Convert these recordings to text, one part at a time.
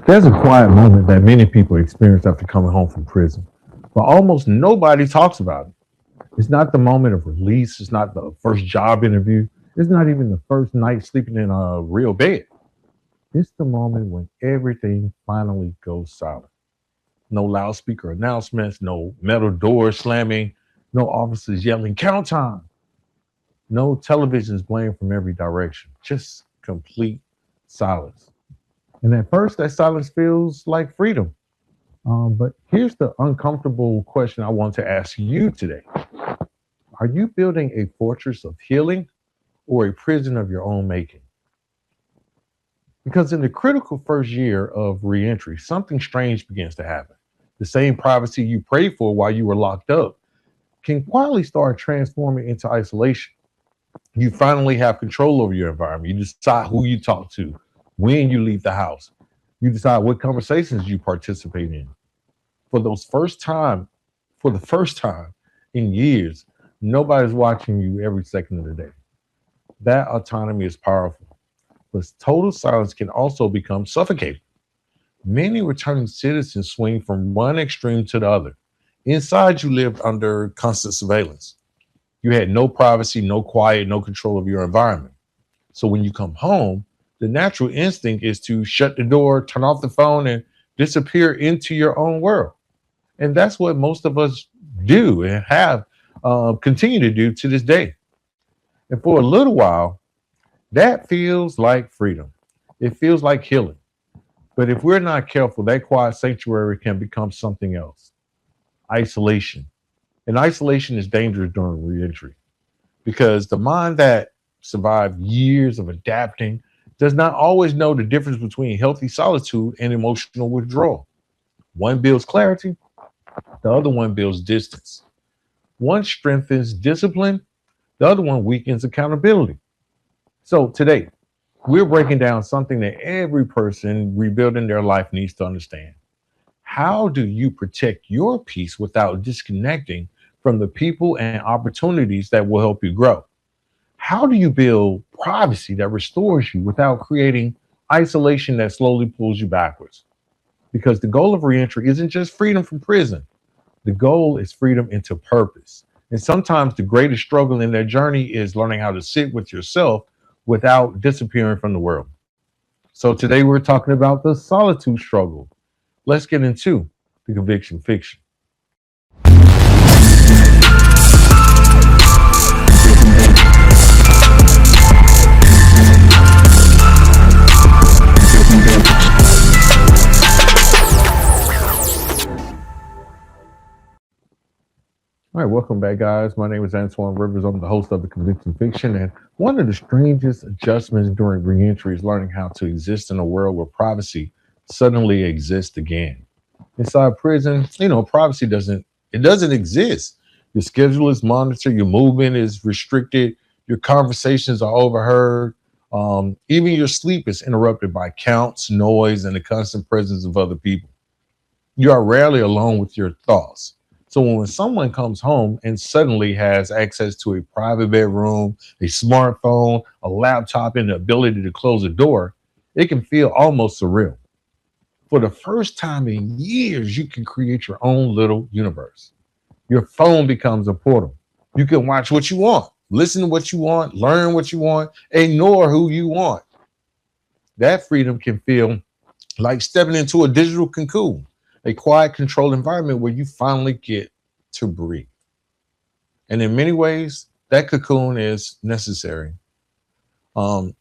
There's a quiet moment that many people experience after coming home from prison, but almost nobody talks about it. It's not the moment of release, it's not the first job interview, it's not even the first night sleeping in a real bed. It's the moment when everything finally goes silent. No loudspeaker announcements, no metal doors slamming, no officers yelling, count time, no televisions blaring from every direction, just complete silence. And at first, that silence feels like freedom. But here's the uncomfortable question I want to ask you today. Are you building a fortress of healing or a prison of your own making? Because in the critical first year of reentry, something strange begins to happen. The same privacy you prayed for while you were locked up can quietly start transforming into isolation. You finally have control over your environment. You decide who you talk to, when you leave the house. You decide what conversations you participate in. For those first time, for the first time in years, nobody's watching you every second of the day. That autonomy is powerful, but total silence can also become suffocating. Many returning citizens swing from one extreme to the other. Inside, you lived under constant surveillance. You had no privacy, no quiet, no control of your environment. So when you come home, the natural instinct is to shut the door, turn off the phone, and disappear into your own world. And that's what most of us do and have continue to do to this day. And for a little while, that feels like freedom. It feels like healing. But if we're not careful, that quiet sanctuary can become something else: isolation. And isolation is dangerous during reentry because the mind that survived years of adapting does not always know the difference between healthy solitude and emotional withdrawal. One builds clarity, the other one builds distance. One strengthens discipline, the other one weakens accountability. So today, we're breaking down something that every person rebuilding their life needs to understand. How do you protect your peace without disconnecting from the people and opportunities that will help you grow? How do you build privacy that restores you without creating isolation that slowly pulls you backwards? Because the goal of reentry isn't just freedom from prison, the goal is freedom into purpose. And sometimes the greatest struggle in that journey is learning how to sit with yourself without disappearing from the world. So today we're talking about the solitude struggle. Let's get into the conviction fiction. All right, welcome back, guys. My name is Antoine Rivers. I'm the host of the Conviction Fiction. And one of the strangest adjustments during reentry is learning how to exist in a world where privacy suddenly exists again. Inside prison, privacy doesn't exist. Your schedule is monitored, your movement is restricted, your conversations are overheard. Even your sleep is interrupted by counts, noise, and the constant presence of other people. You are rarely alone with your thoughts. So when someone comes home and suddenly has access to a private bedroom, a smartphone, a laptop, and the ability to close a door, it can feel almost surreal. For the first time in years, you can create your own little universe. Your phone becomes a portal. You can watch what you want, listen to what you want, learn what you want, ignore who you want. That freedom can feel like stepping into a digital cocoon, a quiet, controlled environment where you finally get to breathe. And in many ways, that cocoon is necessary. Um,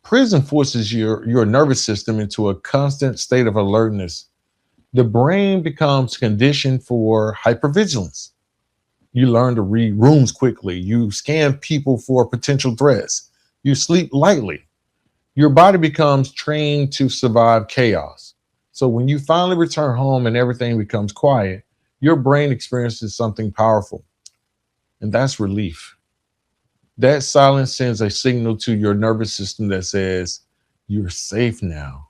Prison forces your nervous system into a constant state of alertness. The brain becomes conditioned for hypervigilance. You learn to read rooms quickly. You scan people for potential threats. You sleep lightly. Your body becomes trained to survive chaos. So when you finally return home and everything becomes quiet, your brain experiences something powerful, and that's relief. That silence sends a signal to your nervous system that says, you're safe now.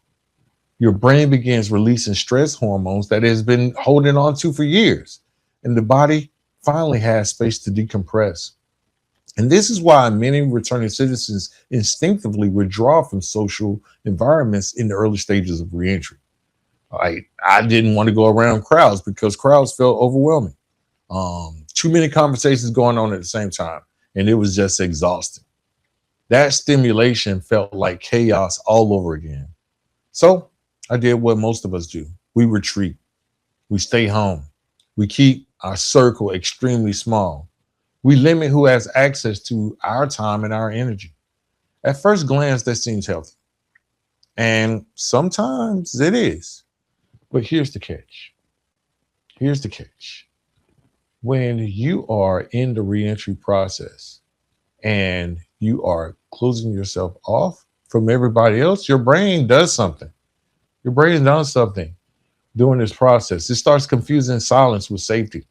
Your brain begins releasing stress hormones that it has been holding on to for years, and the body finally has space to decompress. And this is why many returning citizens instinctively withdraw from social environments in the early stages of reentry. I didn't want to go around crowds because crowds felt overwhelming. Too many conversations going on at the same time, and it was just exhausting. That stimulation felt like chaos all over again. So I did what most of us do. We retreat. We stay home. We keep our circle extremely small. We limit who has access to our time and our energy. At first glance, that seems healthy. And sometimes it is. But here's the catch. Here's the catch. When you are in the reentry process and you are closing yourself off from everybody else, your brain does something. Your brain does something during this process. It starts confusing silence with safety.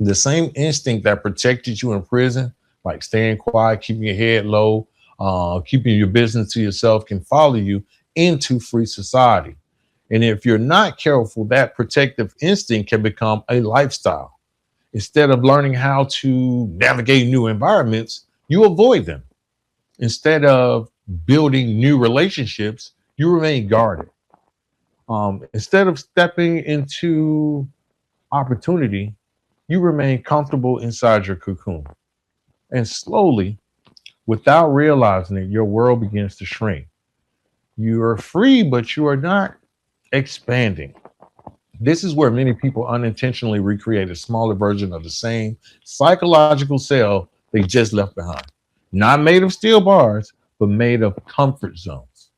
The same instinct that protected you in prison, like staying quiet, keeping your head low, keeping your business to yourself, can follow you into free society. And if you're not careful, that protective instinct can become a lifestyle. Instead of learning how to navigate new environments, you avoid them. Instead of building new relationships, you remain guarded. Instead of stepping into opportunity, you remain comfortable inside your cocoon. And slowly, without realizing it, your world begins to shrink. You are free, but you are not expanding. This is where many people unintentionally recreate a smaller version of the same psychological cell they just left behind. Not made of steel bars, but made of comfort zones.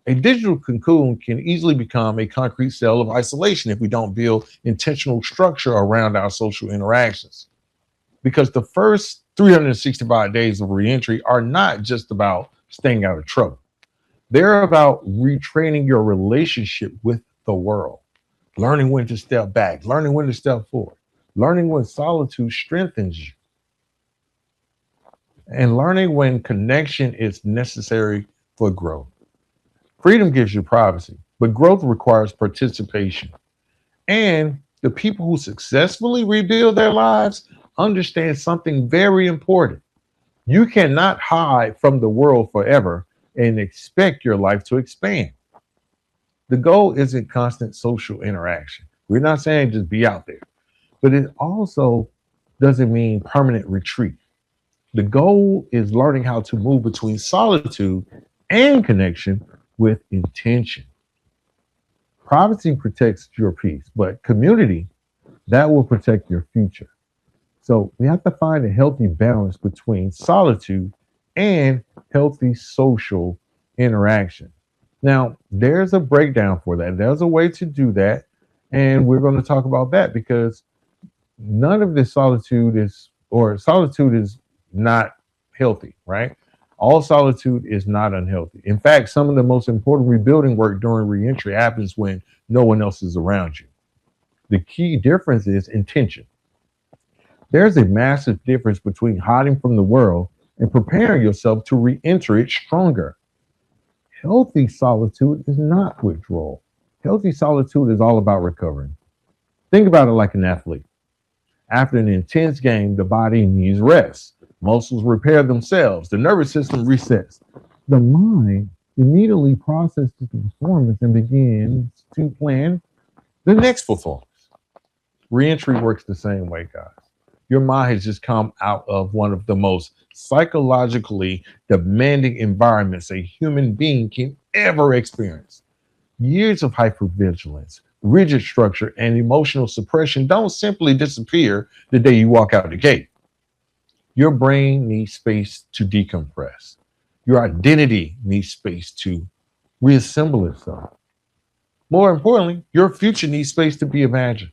A digital cocoon can easily become a concrete cell of isolation if we don't build intentional structure around our social interactions. Because the first 365 days of reentry are not just about staying out of trouble. They're about retraining your relationship with the world, learning when to step back, learning when to step forward, learning when solitude strengthens you, and learning when connection is necessary for growth. Freedom gives you privacy, but growth requires participation. And the people who successfully rebuild their lives understand something very important. You cannot hide from the world forever and expect your life to expand. The goal isn't constant social interaction. We're not saying just be out there, but it also doesn't mean permanent retreat. The goal is learning how to move between solitude and connection with intention. Privacy protects your peace, but community, that will protect your future. So we have to find a healthy balance between solitude and healthy social interaction. Now, there's a breakdown for that. There's a way to do that. And we're going to talk about that because none of this solitude is not healthy, right? All solitude is not unhealthy. In fact, some of the most important rebuilding work during reentry happens when no one else is around you. The key difference is intention. There's a massive difference between hiding from the world and preparing yourself to re-enter it stronger. Healthy solitude is not withdrawal. Healthy solitude is all about recovering. Think about it like an athlete. After an intense game, the body needs rest. Muscles repair themselves. The nervous system resets. The mind immediately processes the performance and begins to plan the next performance. Reentry works the same way, guys. Your mind has just come out of one of the most psychologically demanding environments a human being can ever experience. Years of hypervigilance, rigid structure, and emotional suppression don't simply disappear the day you walk out the gate. Your brain needs space to decompress. Your identity needs space to reassemble itself. More importantly, your future needs space to be imagined.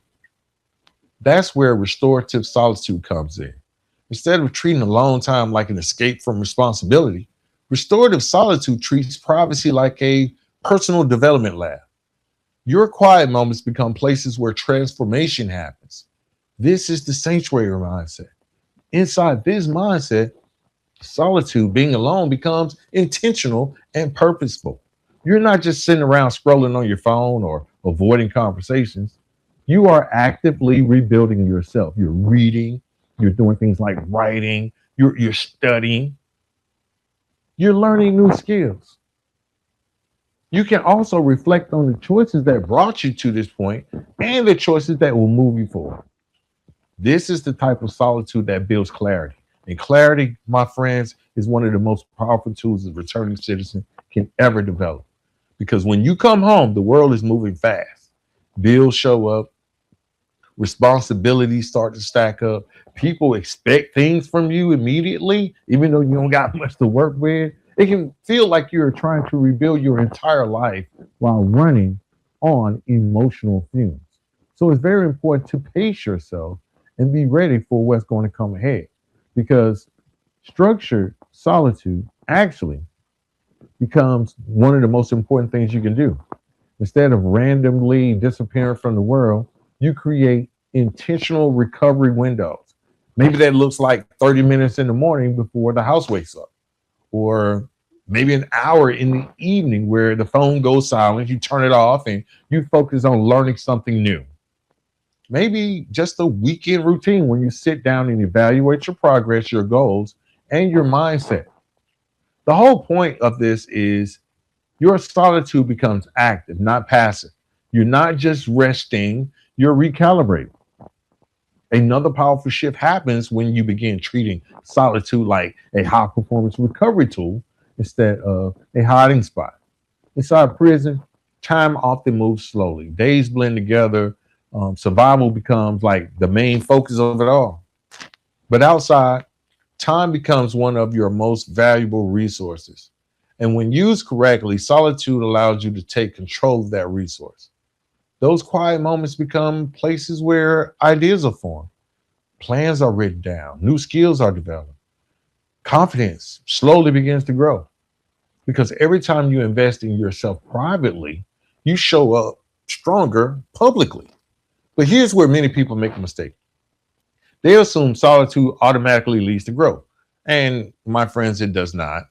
That's where restorative solitude comes in. Instead of treating alone time like an escape from responsibility, restorative solitude treats privacy like a personal development lab. Your quiet moments become places where transformation happens. This is the sanctuary mindset. Inside this mindset, solitude, being alone, becomes intentional and purposeful. You're not just sitting around scrolling on your phone or avoiding conversations. You are actively rebuilding yourself. You're reading, you're doing things like writing, you're studying, you're learning new skills. You can also reflect on the choices that brought you to this point and the choices that will move you forward. This is the type of solitude that builds clarity. And clarity, my friends, is one of the most powerful tools a returning citizen can ever develop. Because when you come home, the world is moving fast. Bills show up, responsibilities start to stack up. People expect things from you immediately, even though you don't got much to work with. It can feel like you're trying to rebuild your entire life while running on emotional fumes. So it's very important to pace yourself and be ready for what's going to come ahead because structured solitude actually becomes one of the most important things you can do. Instead of randomly disappearing from the world, you create intentional recovery windows. Maybe that looks like 30 minutes in the morning before the house wakes up, or maybe an hour in the evening where the phone goes silent, you turn it off, and you focus on learning something new. Maybe just a weekend routine when you sit down and evaluate your progress, your goals, and your mindset. The whole point of this is your solitude becomes active, not passive. You're not just resting, you're recalibrating. Another powerful shift happens when you begin treating solitude like a high performance recovery tool instead of a hiding spot. Inside prison, time often moves slowly. Days blend together. Survival becomes like the main focus of it all. But outside, time becomes one of your most valuable resources. And when used correctly, solitude allows you to take control of that resource. Those quiet moments become places where ideas are formed, plans are written down, new skills are developed, confidence slowly begins to grow. Because every time you invest in yourself privately, you show up stronger publicly. But here's where many people make a mistake. They assume solitude automatically leads to growth. And my friends, it does not.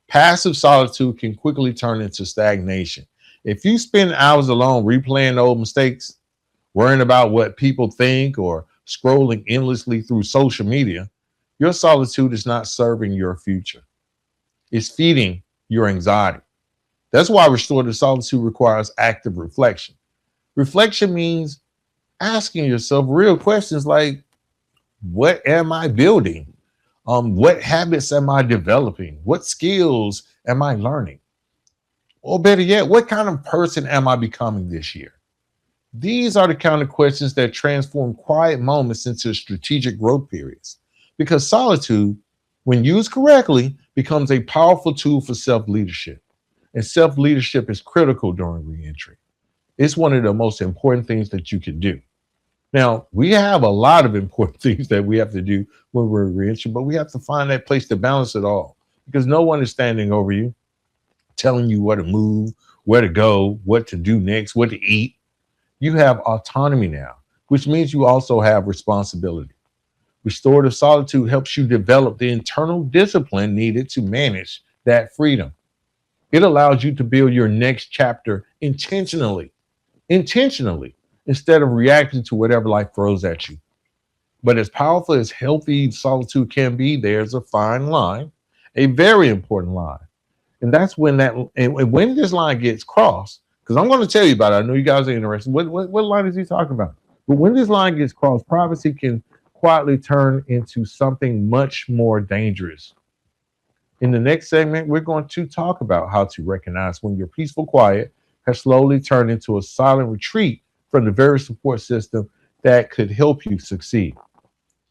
Passive solitude can quickly turn into stagnation. If you spend hours alone replaying old mistakes, worrying about what people think, or scrolling endlessly through social media, your solitude is not serving your future. It's feeding your anxiety. That's why restorative solitude requires active reflection. Reflection means asking yourself real questions like, what am I building? What habits am I developing? What skills am I learning? Or better yet, what kind of person am I becoming this year? These are the kind of questions that transform quiet moments into strategic growth periods. Because solitude, when used correctly, becomes a powerful tool for self leadership. And self leadership is critical during reentry. It's one of the most important things that you can do. Now, we have a lot of important things that we have to do when we're reentry, but we have to find that place to balance it all because no one is standing over you, telling you where to move, where to go, what to do next, what to eat. You have autonomy now, which means you also have responsibility. Restorative solitude helps you develop the internal discipline needed to manage that freedom. It allows you to build your next chapter intentionally, instead of reacting to whatever life throws at you. But as powerful as healthy solitude can be, there's a fine line, a very important line. And that's when when this line gets crossed, because I'm going to tell you about it. I know you guys are interested. What line is he talking about? But when this line gets crossed, privacy can quietly turn into something much more dangerous. In the next segment, we're going to talk about how to recognize when your peaceful quiet has slowly turned into a silent retreat from the very support system that could help you succeed.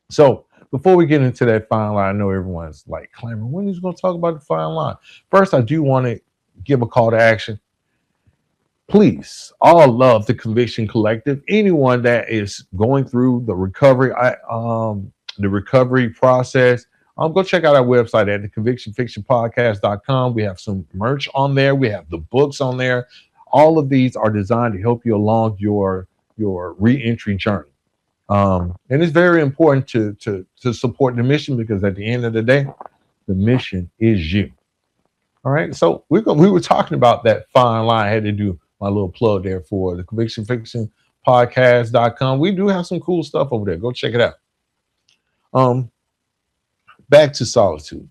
So, before we get into that fine line, I know everyone's like clamoring, when are you going to talk about the fine line? First, I do want to give a call to action. Please, all love the Conviction Collective. Anyone that is going through the recovery process, go check out our website at the convictionfictionpodcast.com. We have some merch on there. We have the books on there. All of these are designed to help you along your reentry journey. And it's very important to support the mission because at the end of the day, the mission is you. All right. So we were talking about that fine line. I had to do my little plug there for the convictionfictionpodcast.com. We do have some cool stuff over there. Go check it out. Back to solitude.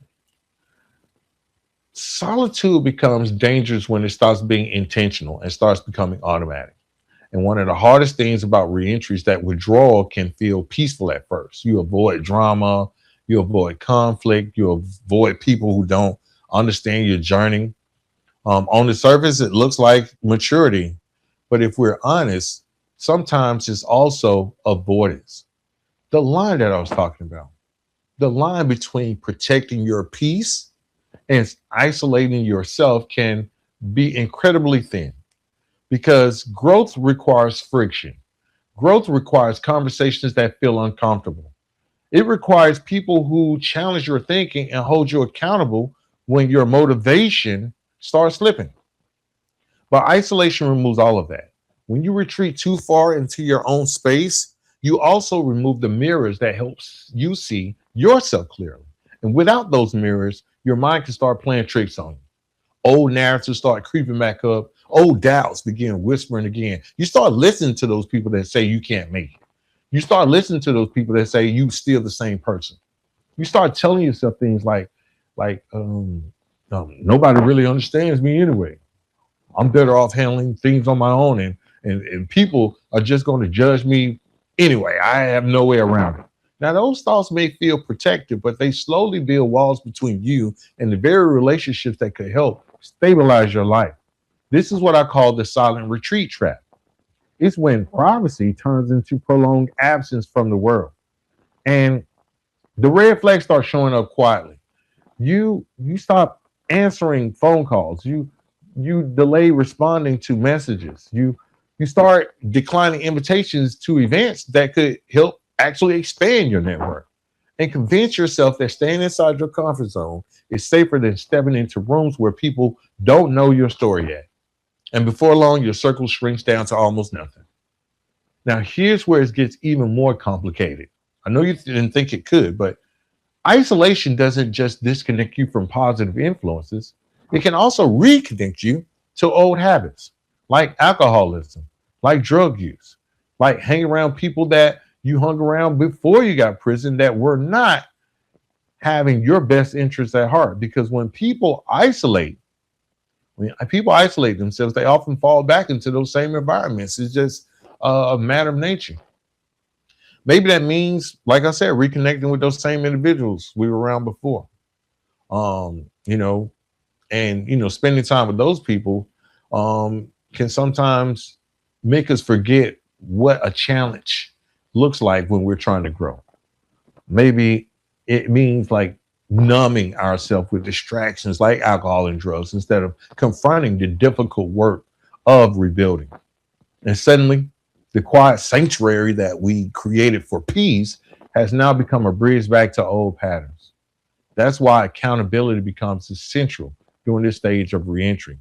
Solitude becomes dangerous when it starts being intentional and starts becoming automatic. And one of the hardest things about reentry is that withdrawal can feel peaceful at first. You avoid drama, you avoid conflict, you avoid people who don't understand your journey. On the surface, it looks like maturity, but if we're honest, sometimes it's also avoidance. The line that I was talking about, the line between protecting your peace and isolating yourself can be incredibly thin because growth requires friction. Growth requires conversations that feel uncomfortable. It requires people who challenge your thinking and hold you accountable when your motivation starts slipping. But isolation removes all of that. When you retreat too far into your own space, you also remove the mirrors that helps you see yourself clearly. And without those mirrors, your mind can start playing tricks on you. Old narratives start creeping back up. Old doubts begin whispering again. You start listening to those people that say you can't make it. You start listening to those people that say you still the same person. You start telling yourself things like nobody really understands me anyway. I'm better off handling things on my own, and people are just going to judge me anyway. I have no way around it. Now, those thoughts may feel protective, but they slowly build walls between you and the very relationships that could help stabilize your life. This is what I call the silent retreat trap. It's when privacy turns into prolonged absence from the world. And the red flags start showing up quietly. You stop answering phone calls. You delay responding to messages. You start declining invitations to events that could help actually expand your network. And convince yourself that staying inside your comfort zone is safer than stepping into rooms where people don't know your story yet. And before long, your circle shrinks down to almost nothing. Now, here's where it gets even more complicated. I know you didn't think it could, but isolation doesn't just disconnect you from positive influences, it can also reconnect you to old habits like alcoholism, like drug use, like hanging around people that you hung around before you got prison that were not having your best interests at heart. Because when people isolate themselves, they often fall back into those same environments. It's just a matter of nature. Maybe that means, like I said, reconnecting with those same individuals we were around before. Um, you know, spending time with those people can sometimes make us forget what a challenge looks like when we're trying to grow. Maybe it means like numbing ourselves with distractions like alcohol and drugs instead of confronting the difficult work of rebuilding. And suddenly, the quiet sanctuary that we created for peace has now become a bridge back to old patterns. That's why accountability becomes essential during this stage of reentry.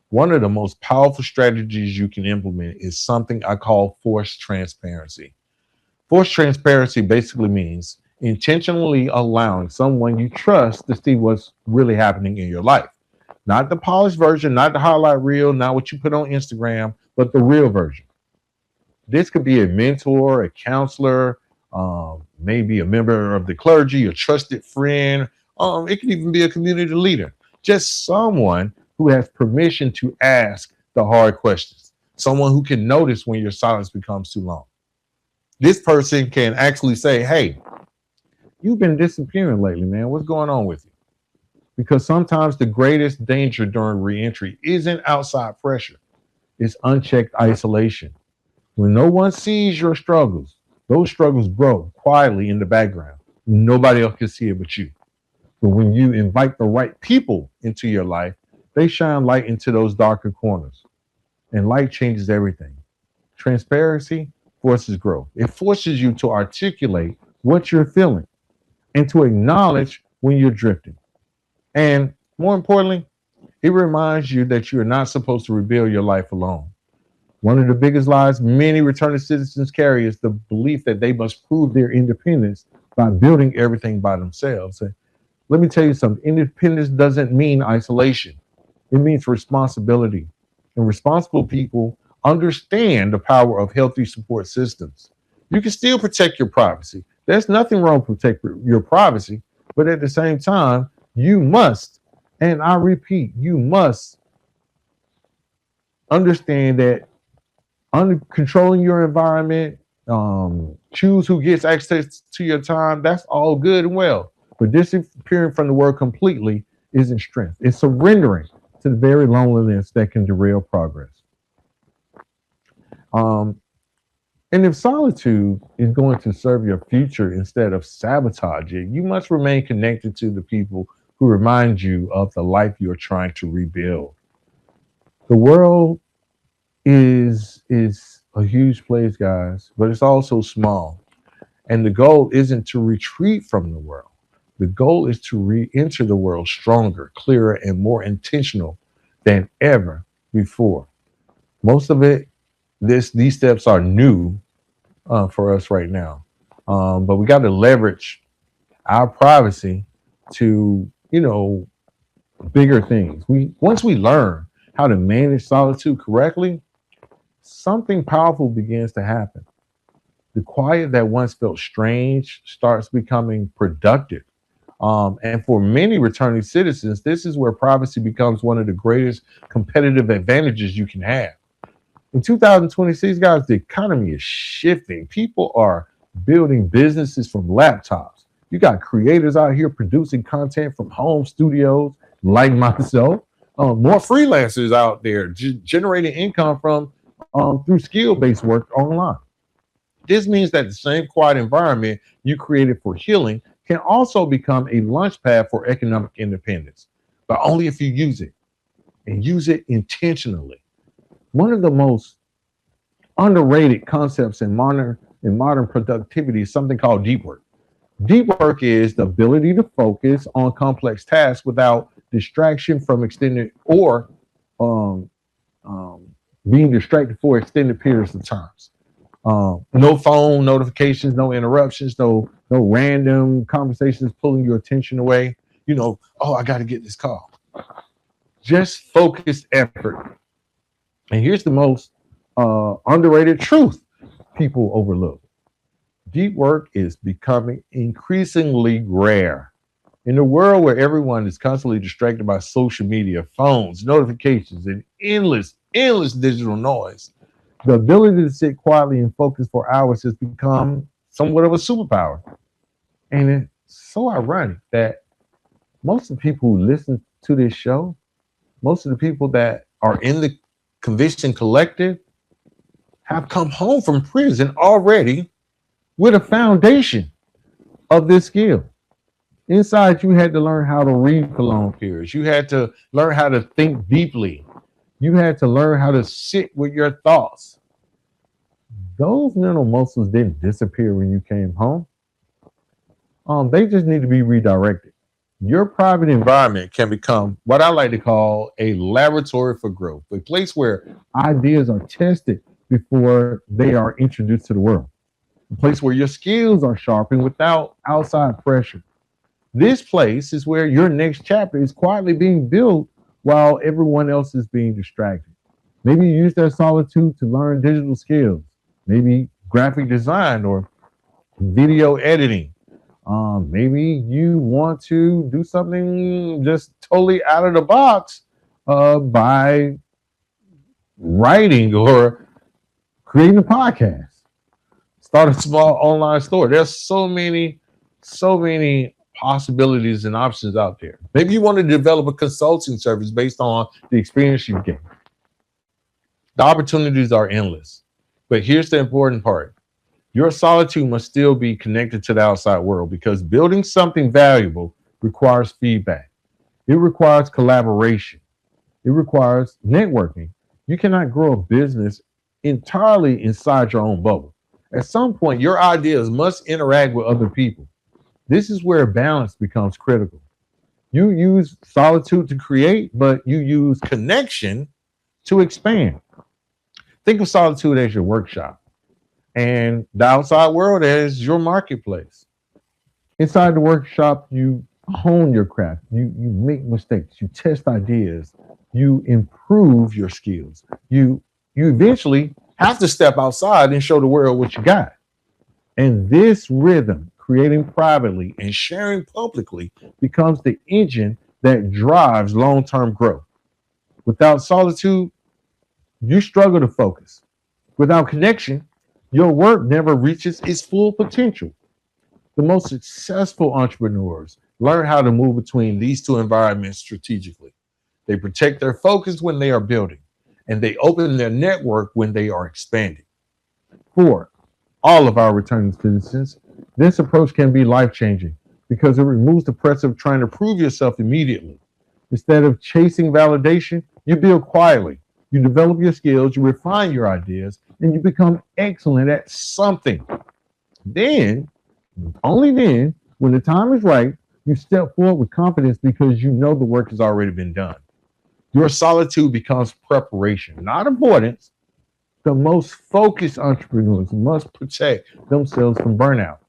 One of the most powerful strategies you can implement is something I call forced transparency. Forced transparency basically means intentionally allowing someone you trust to see what's really happening in your life. Not the polished version, not the highlight reel, not what you put on Instagram, but the real version. This could be a mentor, a counselor, maybe a member of the clergy, a trusted friend. It could even be a community leader. Just someone who has permission to ask the hard questions. Someone who can notice when your silence becomes too long. This person can actually say, "Hey, you've been disappearing lately, man. What's going on with you?" Because sometimes the greatest danger during reentry isn't outside pressure, it's unchecked isolation. When no one sees your struggles, those struggles grow quietly in the background. Nobody else can see it but you. But when you invite the right people into your life, they shine light into those darker corners. And light changes everything. Transparency forces growth. It forces you to articulate what you're feeling and to acknowledge when you're drifting. And more importantly, it reminds you that you're not supposed to rebuild your life alone. One of the biggest lies many returning citizens carry is the belief that they must prove their independence by building everything by themselves. And let me tell you something, independence doesn't mean isolation, it means responsibility. And responsible people understand the power of healthy support systems. You can still protect your privacy. There's nothing wrong with protect your privacy, but at the same time, you must And I repeat, you must understand that under controlling your environment, choose who gets access to your time. That's all good and well. But disappearing from the world completely isn't strength. It's surrendering to the very loneliness that can derail progress. Um, and if solitude is going to serve your future instead of sabotage it, you must remain connected to the people who remind you of the life you're trying to rebuild. The world is a huge place, guys, but it's also small. And the goal isn't to retreat from the world. The goal is to re-enter the world stronger, clearer, and more intentional than ever before. Most of it, these steps are new for us right now, but we got to leverage our privacy to, bigger things. We once we learn how to manage solitude correctly, something powerful begins to happen. The quiet that once felt strange starts becoming productive. And for many returning citizens, this is where privacy becomes one of the greatest competitive advantages you can have. In 2026, guys, the economy is shifting. People are building businesses from laptops. You got creators out here producing content from home studios, like myself. More freelancers out there generating income from through skill-based work online. This means that the same quiet environment you created for healing can also become a launch pad for economic independence, but only if you use it and use it intentionally. One of the most underrated concepts in modern productivity is something called deep work. Deep work is the ability to focus on complex tasks without distraction from extended or um, um, being distracted for extended periods of times. No phone notifications, no interruptions, no random conversations pulling your attention away. Oh, I got to get this call. Just focused effort. And here's the most underrated truth people overlook. Deep work is becoming increasingly rare. In a world where everyone is constantly distracted by social media, phones, notifications, and endless digital noise, the ability to sit quietly and focus for hours has become somewhat of a superpower. And it's so ironic that most of the people who listen to this show, most of the people that are in the Conviction Collective, have come home from prison already with a foundation of this skill. Inside, you had to learn how to read for long periods. You had to learn how to think deeply. You had to learn how to sit with your thoughts. Those mental muscles didn't disappear when you came home. They just need to be redirected. Your private environment can become what I like to call a laboratory for growth, a place where ideas are tested before they are introduced to the world, a place where your skills are sharpened without outside pressure. This place is where your next chapter is quietly being built while everyone else is being distracted. Maybe you use that solitude to learn digital skills, maybe graphic design or video editing. Maybe you want to do something just totally out of the box by writing or creating a podcast, start a small online store. There's so many possibilities and options out there. Maybe you want to develop a consulting service based on the experience you gained. The opportunities are endless. But here's the important part. Your solitude must still be connected to the outside world because building something valuable requires feedback. It requires collaboration. It requires networking. You cannot grow a business entirely inside your own bubble. At some point, your ideas must interact with other people. This is where balance becomes critical. You use solitude to create, but you use connection to expand. Think of solitude as your workshop and the outside world as your marketplace. Inside the workshop, you hone your craft, you make mistakes, you test ideas, you improve your skills. You eventually have to step outside and show the world what you got. And this rhythm, creating privately and sharing publicly, becomes the engine that drives long-term growth. Without solitude, you struggle to focus. Without connection, your work never reaches its full potential. The most successful entrepreneurs learn how to move between these two environments strategically. They protect their focus when they are building, and they open their network when they are expanding. For all of our returning citizens, this approach can be life changing because it removes the pressure of trying to prove yourself immediately. Instead of chasing validation, you build quietly. You develop your skills, you refine your ideas, and you become excellent at something. Then, only then, when the time is right, you step forward with confidence because you know the work has already been done. Your solitude becomes preparation, not avoidance. The most focused entrepreneurs must protect themselves from burnout.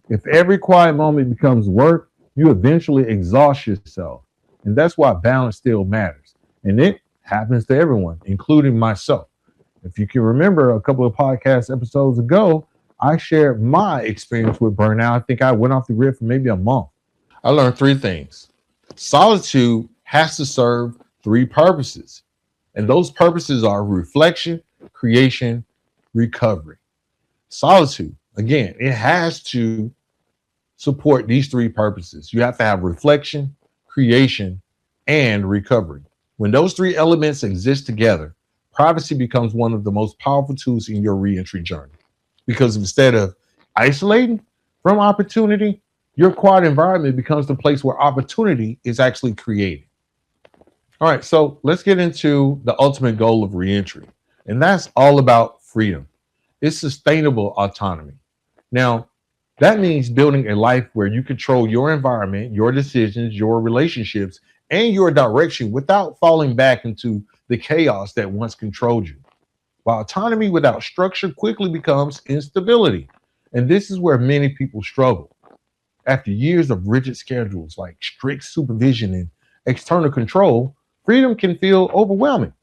If every quiet moment becomes work, you eventually exhaust yourself. And that's why balance still matters. And it happens to everyone, including myself. If you can remember a couple of podcast episodes ago, I shared my experience with burnout. I think I went off the grid for maybe a month. I learned three things. Solitude has to serve three purposes, and those purposes are reflection, creation, recovery. Solitude, again, it has to support these three purposes. You have to have reflection, creation, and recovery. When those three elements exist together, privacy becomes one of the most powerful tools in your reentry journey. Because instead of isolating from opportunity, your quiet environment becomes the place where opportunity is actually created. All right, so let's get into the ultimate goal of reentry, and that's all about freedom. It's sustainable autonomy. Now, that means building a life where you control your environment, your decisions, your relationships, and your direction without falling back into the chaos that once controlled you. While autonomy without structure quickly becomes instability. And this is where many people struggle. After years of rigid schedules like strict supervision and external control, freedom can feel overwhelming.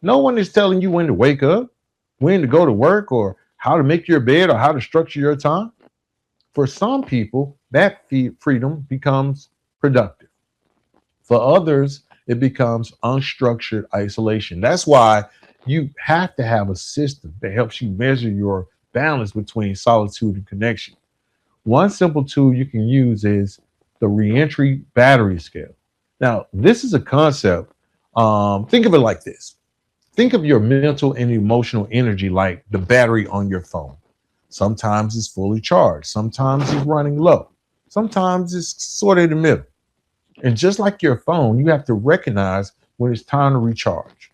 No one is telling you when to wake up, when to go to work, or how to make your bed or how to structure your time. For some people, that freedom becomes productive. For others, it becomes unstructured isolation. That's why you have to have a system that helps you measure your balance between solitude and connection. One simple tool you can use is the reentry battery scale. Now, this is a concept. Think of it like this. Think of your mental and emotional energy like the battery on your phone. Sometimes it's fully charged. Sometimes it's running low. Sometimes it's sort of in the middle. And just like your phone, you have to recognize when it's time to recharge,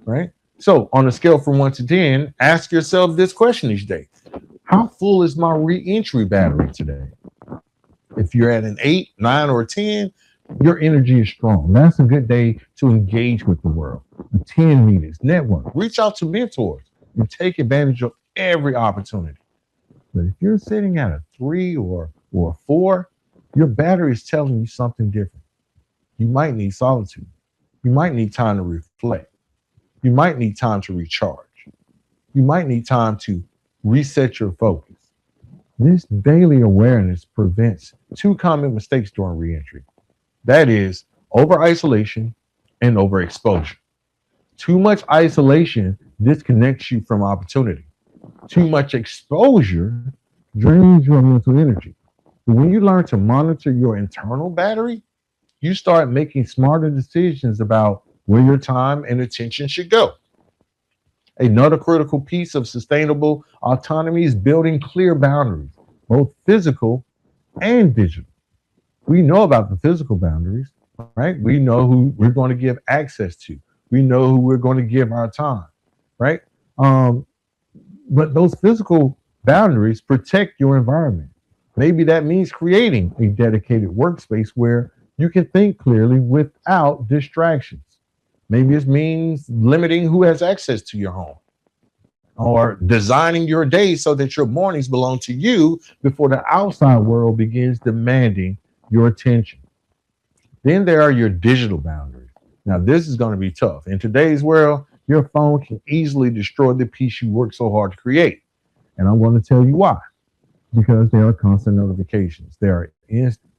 right? So on a scale from 1 to 10, ask yourself this question each day. How full is my reentry battery today? If you're at an 8, 9, or a 10, your energy is strong. That's a good day to engage with the world. Attend meetings, network, reach out to mentors, and take advantage of every opportunity. But if you're sitting at a 3 or a 4, your battery is telling you something different. You might need solitude. You might need time to reflect. You might need time to recharge. You might need time to reset your focus. This daily awareness prevents two common mistakes during reentry. That is over isolation and overexposure. Too much isolation disconnects you from opportunity. Too much exposure drains your mental energy. But when you learn to monitor your internal battery, you start making smarter decisions about where your time and attention should go. Another critical piece of sustainable autonomy is building clear boundaries, both physical and digital. We know about the physical boundaries, right? We know who we're going to give access to. We know who we're going to give our time, right? Um, but those physical boundaries protect your environment. Maybe that means creating a dedicated workspace where you can think clearly without distractions. Maybe it means limiting who has access to your home or designing your day so that your mornings belong to you before the outside world begins demanding your attention. Then there are your digital boundaries. Now, this is going to be tough. In today's world, your phone can easily destroy the peace you work so hard to create. And I'm going to tell you why. Because there are constant notifications. There are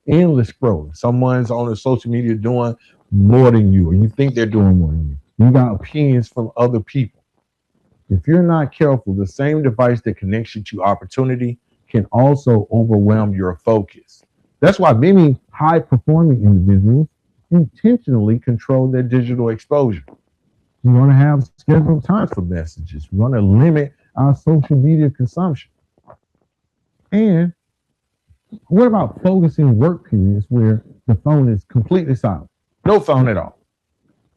endless scrolling. Someone's on the social media doing more than you, or you think they're doing more than you. You got opinions from other people. If you're not careful, the same device that connects you to opportunity can also overwhelm your focus. That's why many high performing individuals intentionally control their digital exposure. We want to have scheduled times for messages. We want to limit our social media consumption. And what about focusing work periods where the phone is completely silent? No phone at all.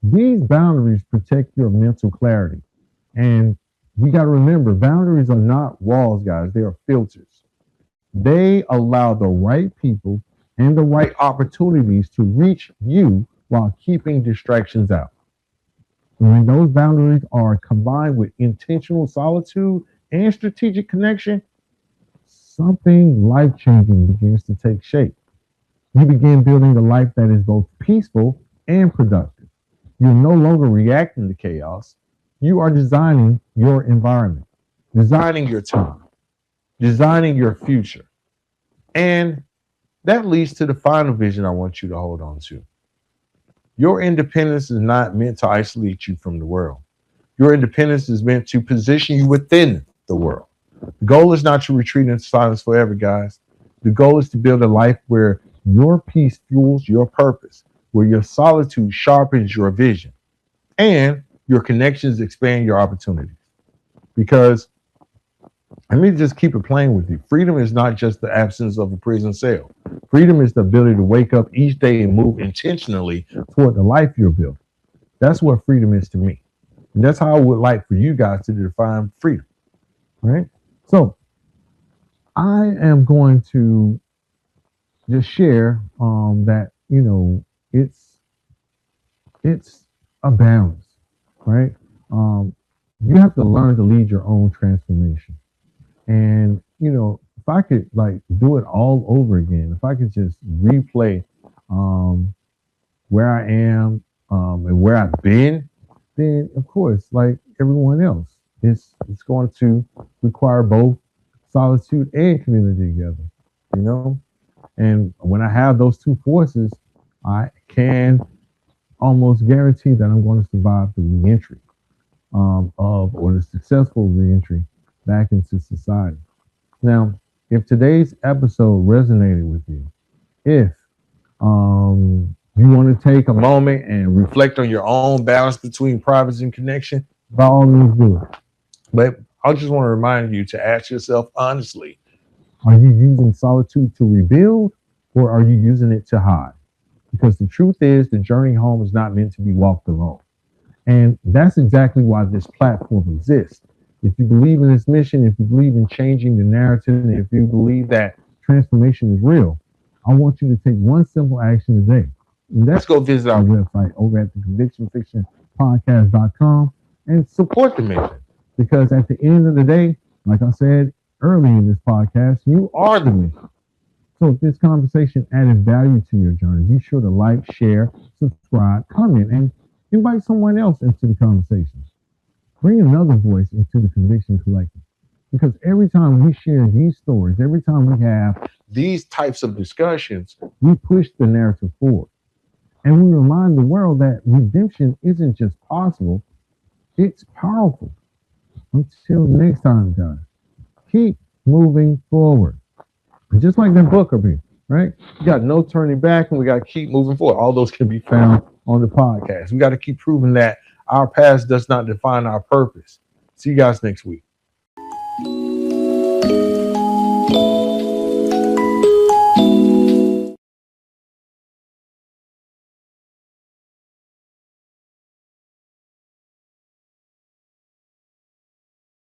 These boundaries protect your mental clarity. And we got to remember, boundaries are not walls, guys. They are filters. They allow the right people and the right opportunities to reach you while keeping distractions out. When those boundaries are combined with intentional solitude and strategic connection, something life changing begins to take shape. You begin building a life that is both peaceful and productive. You're no longer reacting to chaos. You are designing your environment, designing your time, designing your future. And that leads to the final vision I want you to hold on to. Your independence is not meant to isolate you from the world. Your independence is meant to position you within the world. The goal is not to retreat into silence forever, guys. The goal is to build a life where your peace fuels your purpose, where your solitude sharpens your vision, and your connections expand your opportunities. Because let me just keep it plain with you. Freedom is not just the absence of a prison cell. Freedom is the ability to wake up each day and move intentionally toward the life you're building. That's what freedom is to me. And that's how I would like for you guys to define freedom. Right? So I am going to just share that, it's a balance, right? You have to learn to lead your own transformation. And, if I could like do it all over again, if I could just replay where I am and where I've been, then of course, like everyone else, it's going to require both solitude and community together, you know? And when I have those two forces, I can almost guarantee that I'm going to survive the reentry or the successful reentry back into society. Now, if today's episode resonated with you, if you want to take a moment and reflect on your own balance between privacy and connection, by all means do it. But I just want to remind you to ask yourself honestly, are you using solitude to rebuild or are you using it to hide? Because the truth is the journey home is not meant to be walked alone. And that's exactly why this platform exists. If you believe in this mission, if you believe in changing the narrative, if you believe that transformation is real, I want you to take one simple action today. And let's go visit our website over at the convictionfictionpodcast.com and support the mission. Because at the end of the day, like I said earlier in this podcast, you are the mission. So if this conversation added value to your journey, be sure to like, share, subscribe, comment, and invite someone else into the conversation. Bring another voice into the Conviction Collective. Because every time we share these stories, every time we have these types of discussions, we push the narrative forward. And we remind the world that redemption isn't just possible, it's powerful. Until next time, guys, keep moving forward. And just like that book up here, right? We got no turning back and we got to keep moving forward. All those can be found on the podcast. We got to keep proving that our past does not define our purpose. See you guys next week.